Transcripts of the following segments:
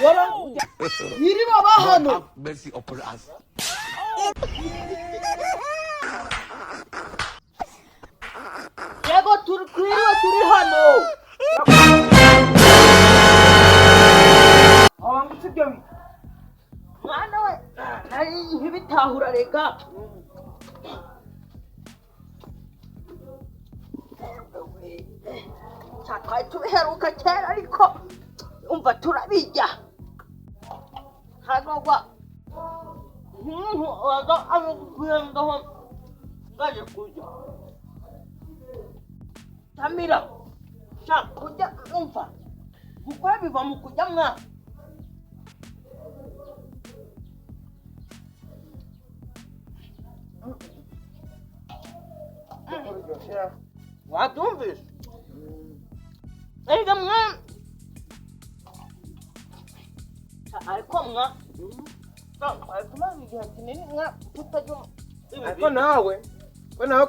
yora yiri baba hano mercy upon us. yego turi hano awangutse ibyo mwana we nari nkibitahura rega cyatwaye tubiheruka kera ariko umva turabijya hanogwa waga amukuyengaho ngaje kurya Tamira sha kurya umva gukora biva mu kurya mwa watumvise ega mwa ariko mwa ariko igihe kinini mwa tutajya ariko nawe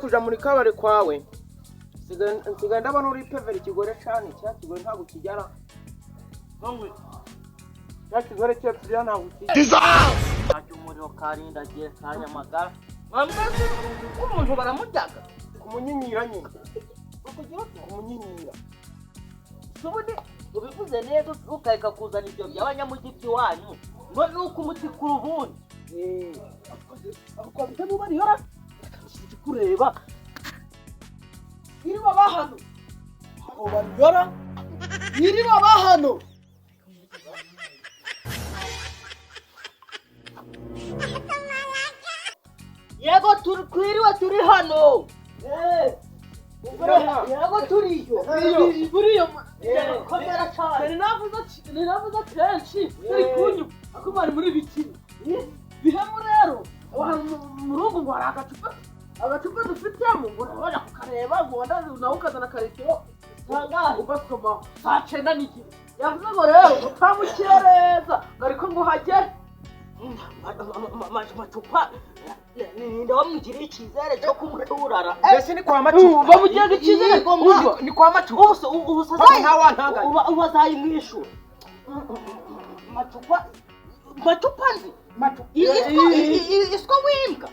kuja muri kabare kwawe nsigaye ndabona uri pevera ikigore cyane cya kigore ntabwo kijyara cya kigore cyo tujya ntabwo kijyara ntacyo umuriro karindagiye kanyamagara mwambaze umuntu baramujyaga kumunyinyira nyine kumunyinyira ubundi ubivuze neza ukareka kuzana ibyo by'abanyamugiti wanyu ngo ni uko umuti ku rubundi ariko bitamo bariyora kureba iri baba hano abo bariyora iri baba hano yego turi hano yego turiyo buriyo komera cyane ninavuze kenshi turi kunyu akumari muri bikini bihemu rero mu rugo ngo hari agacupa dufitemo ngo nabona kukareba ngo nawe ukazana karitiro tangahe ugasoma saa 9 n'igihe yavuze ngo rero utamukireza ariko ngo hagere macupa ninde wamugiriye icyizere cyo kumuturara mbese ni kwa macupa bamugiraga icyizere ni kwa macupa ubusaza ntawantangaye ubazayimwishura macupa nzi iswa wimbwa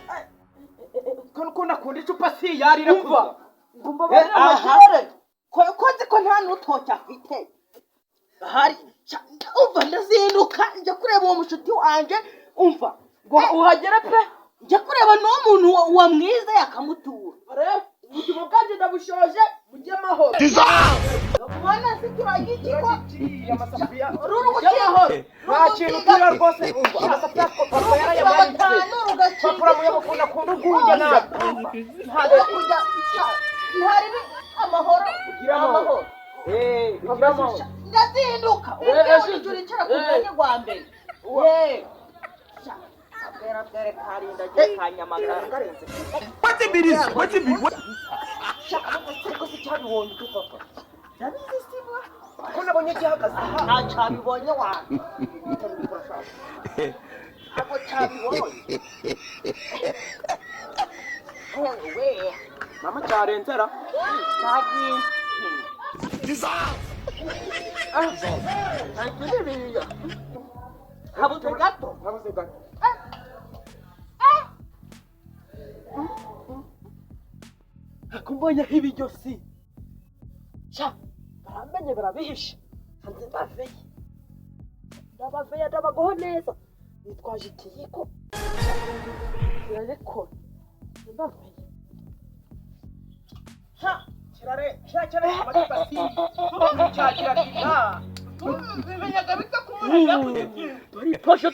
ko nakunda icupa si yarira kuva ngumva bari koze ko nta nutocya afite hari umva ndazinduka njya kureba uwo mushuti wanje umva ngo uhagera pe njya kureba n'uwo muntu wamwize akamutura rero ubuzima bwanjye ndabushoje mujye mahoro mwana se turagikiko ruru gukiyahoro nta kintu kira rwose umva amasafuriya papa yarayamanitse papa muyabukunda kunda urwunge nawe ntabwo kurya ntari amahoro ugira amahoro ugira amahoro ndazinduka ubwo turicara ku mwanya wa mbere bwera karinda giye kanyamagara ngarenze What it be? ko se cyabibonye papa ndabizi simwa ko nabonye gihagaze nta cyabibonye wanyu ako cyabibonye we mama cyarenzera cyagi habuze gato habuze gato kumbonye ibiryo si sha baramenye barabihisha hanze ndabaveye ndabagoho neza nitwaje ikiyiko birareko ndabaveye kirare amacupa si cyakira kina bimenyaga bita kumurega dori posho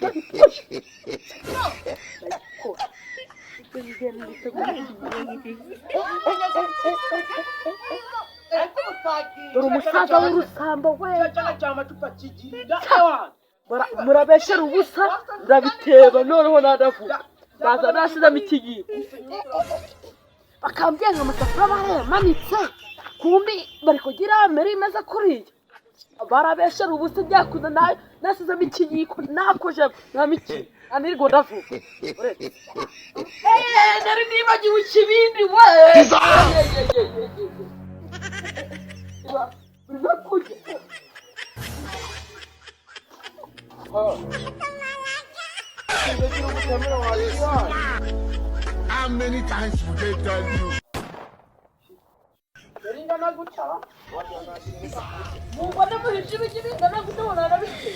dore umusaza w'urusambo we murabeshera ubusa ndabiteba noneho nadavuga ndaza nashyizemo ikigiko bakambwira ngo amasafuriya barayamanitse kumbi bari kugira amere imeze kuriya barabeshera ubusa byakuze nawe nashyizemo ikigiko nakoje nta mikino anirwo ndavuga nari nibagiwe ikibindi we How many times should they tell you? Ingana gutya mubona muhishe ibiki bingana gute ubona nabite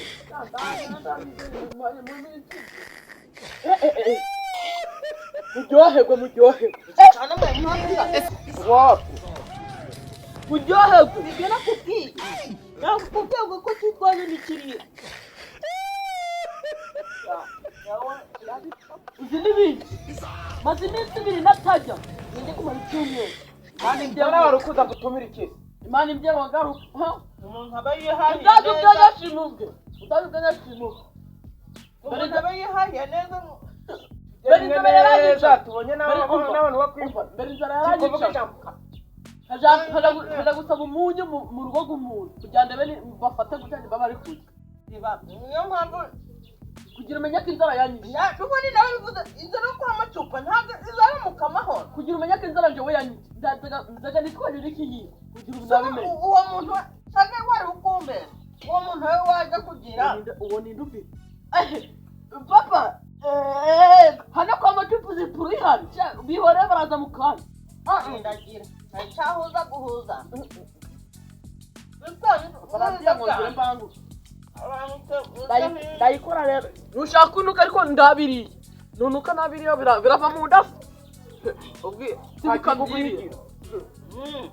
muryoherwe cyane mu mpamira muryoherwe ibyo nakubwiye ko kitwaje n'ikiriya uzi n'ibindi maze iminsi ibiri natajya njye kumara icyumweru kandi mbona wari ukuza gutumira iki imana ibyo wagaruka umuntu aba yihaye utazuganyashinuke umuntu aba yihaye neza mbere inzara yaranyica tubonye n'abantu bakwimva mbere inzara yaranyica kaja gusaba umunyu mu rugo rw'umuntu kugira ngo bafate gutya bari kurya niyo mpamvu kugira umenye ko inzara yanyica ubundi nawe bivuze inzara yo kwa macupa ntabwo izamuka amahoro kugira umenye ko inzara njyewe yanyica nzaga nitwaje n'ikiyiko kugira ubu nabimenye uwo muntu saga wari ukumbera uwo muntu we waje kugira uwo ni ufite papa hano kwa macupa zipuri hano bihore baraza mu kanya ndagira ntacyahuza guhuza baragira ngo ngire mbangu ndayikora rero nushaka unuka ariko ndabiriye nunuka nabiriye birava mu nda ubwi sibikabiriye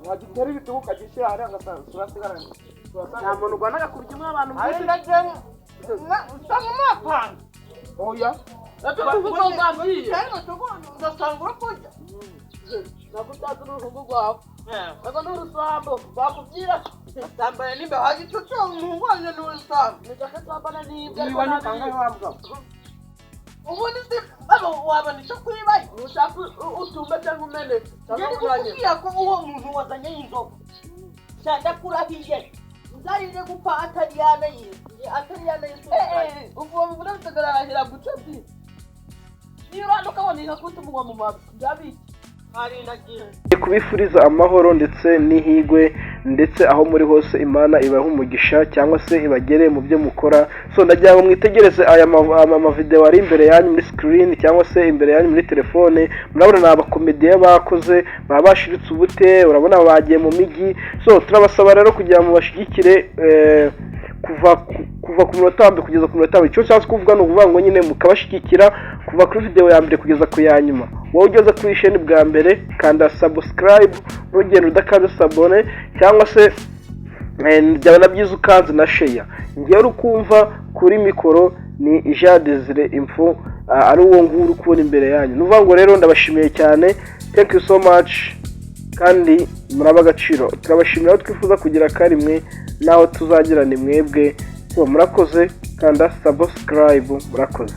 wagitera ibitugu ukagishyira hariya ugasigarana nta muntu ugwanaga kurya umwe abantu ari ndagera usanga umwapanga oya nabyo kuvuga ngo mbabwiye ndasanga urakurya ntabwo utazi uruhu rwawe ntabwo n'urusambo bakubwira sambaye nimba wagicucu umuhungu wanjye ni urusambo nijaka sambana n'ibyo niba nikangahe wambwa ubundi se wabona icyo kwibaye nushaka utumbe cyangwa umene njye ndikubwira ko uwo muntu wazanye inzoga cyangwa kurahiye nzarinde gupfa atariyana uvuga mu buna bitagarahira guca byi niyo uranda ukabona ikakutuma umwa mu mabi byabiki kubifuriza amahoro ndetse n'ihigwe ndetse aho muri hose Imana ibahe umugisha cyangwa se ibagere mu byo mukora. So ndagira ngo mwitegereze aya amavideo ari imbere yanyu muri screen cyangwa se imbere yanyu muri telefone. Murabona ni abakomediye bakoze baba bashiritse ubute, urabona bagiye mu migi. So turabasaba rero kugira ngo bashigikire kuva ku munota wa mbere kugeza ku munota wa icyo cyangwa kuvuga no kuvuga ngo nyine mukabashigikira kuva kuri video ya mbere kugeza ku ya nyuma. Wowe ugeze kuri chaîne bwa mbere kanda subscribe urugendo udakaze sabone cyangwa se byaba byiza ukanze na share. Ngiye urukumva kuri mikoro ni Jean Desire Info ari uwo nguru kubona imbere yanyu. Nuvuga ngo rero ndabashimiye cyane. Thank you so much kandi muraba agaciro. Turabashimira aho twifuza kugira karimwe naho tuzagira ni mwebwe. Murakoze kanda subscribe murakoze.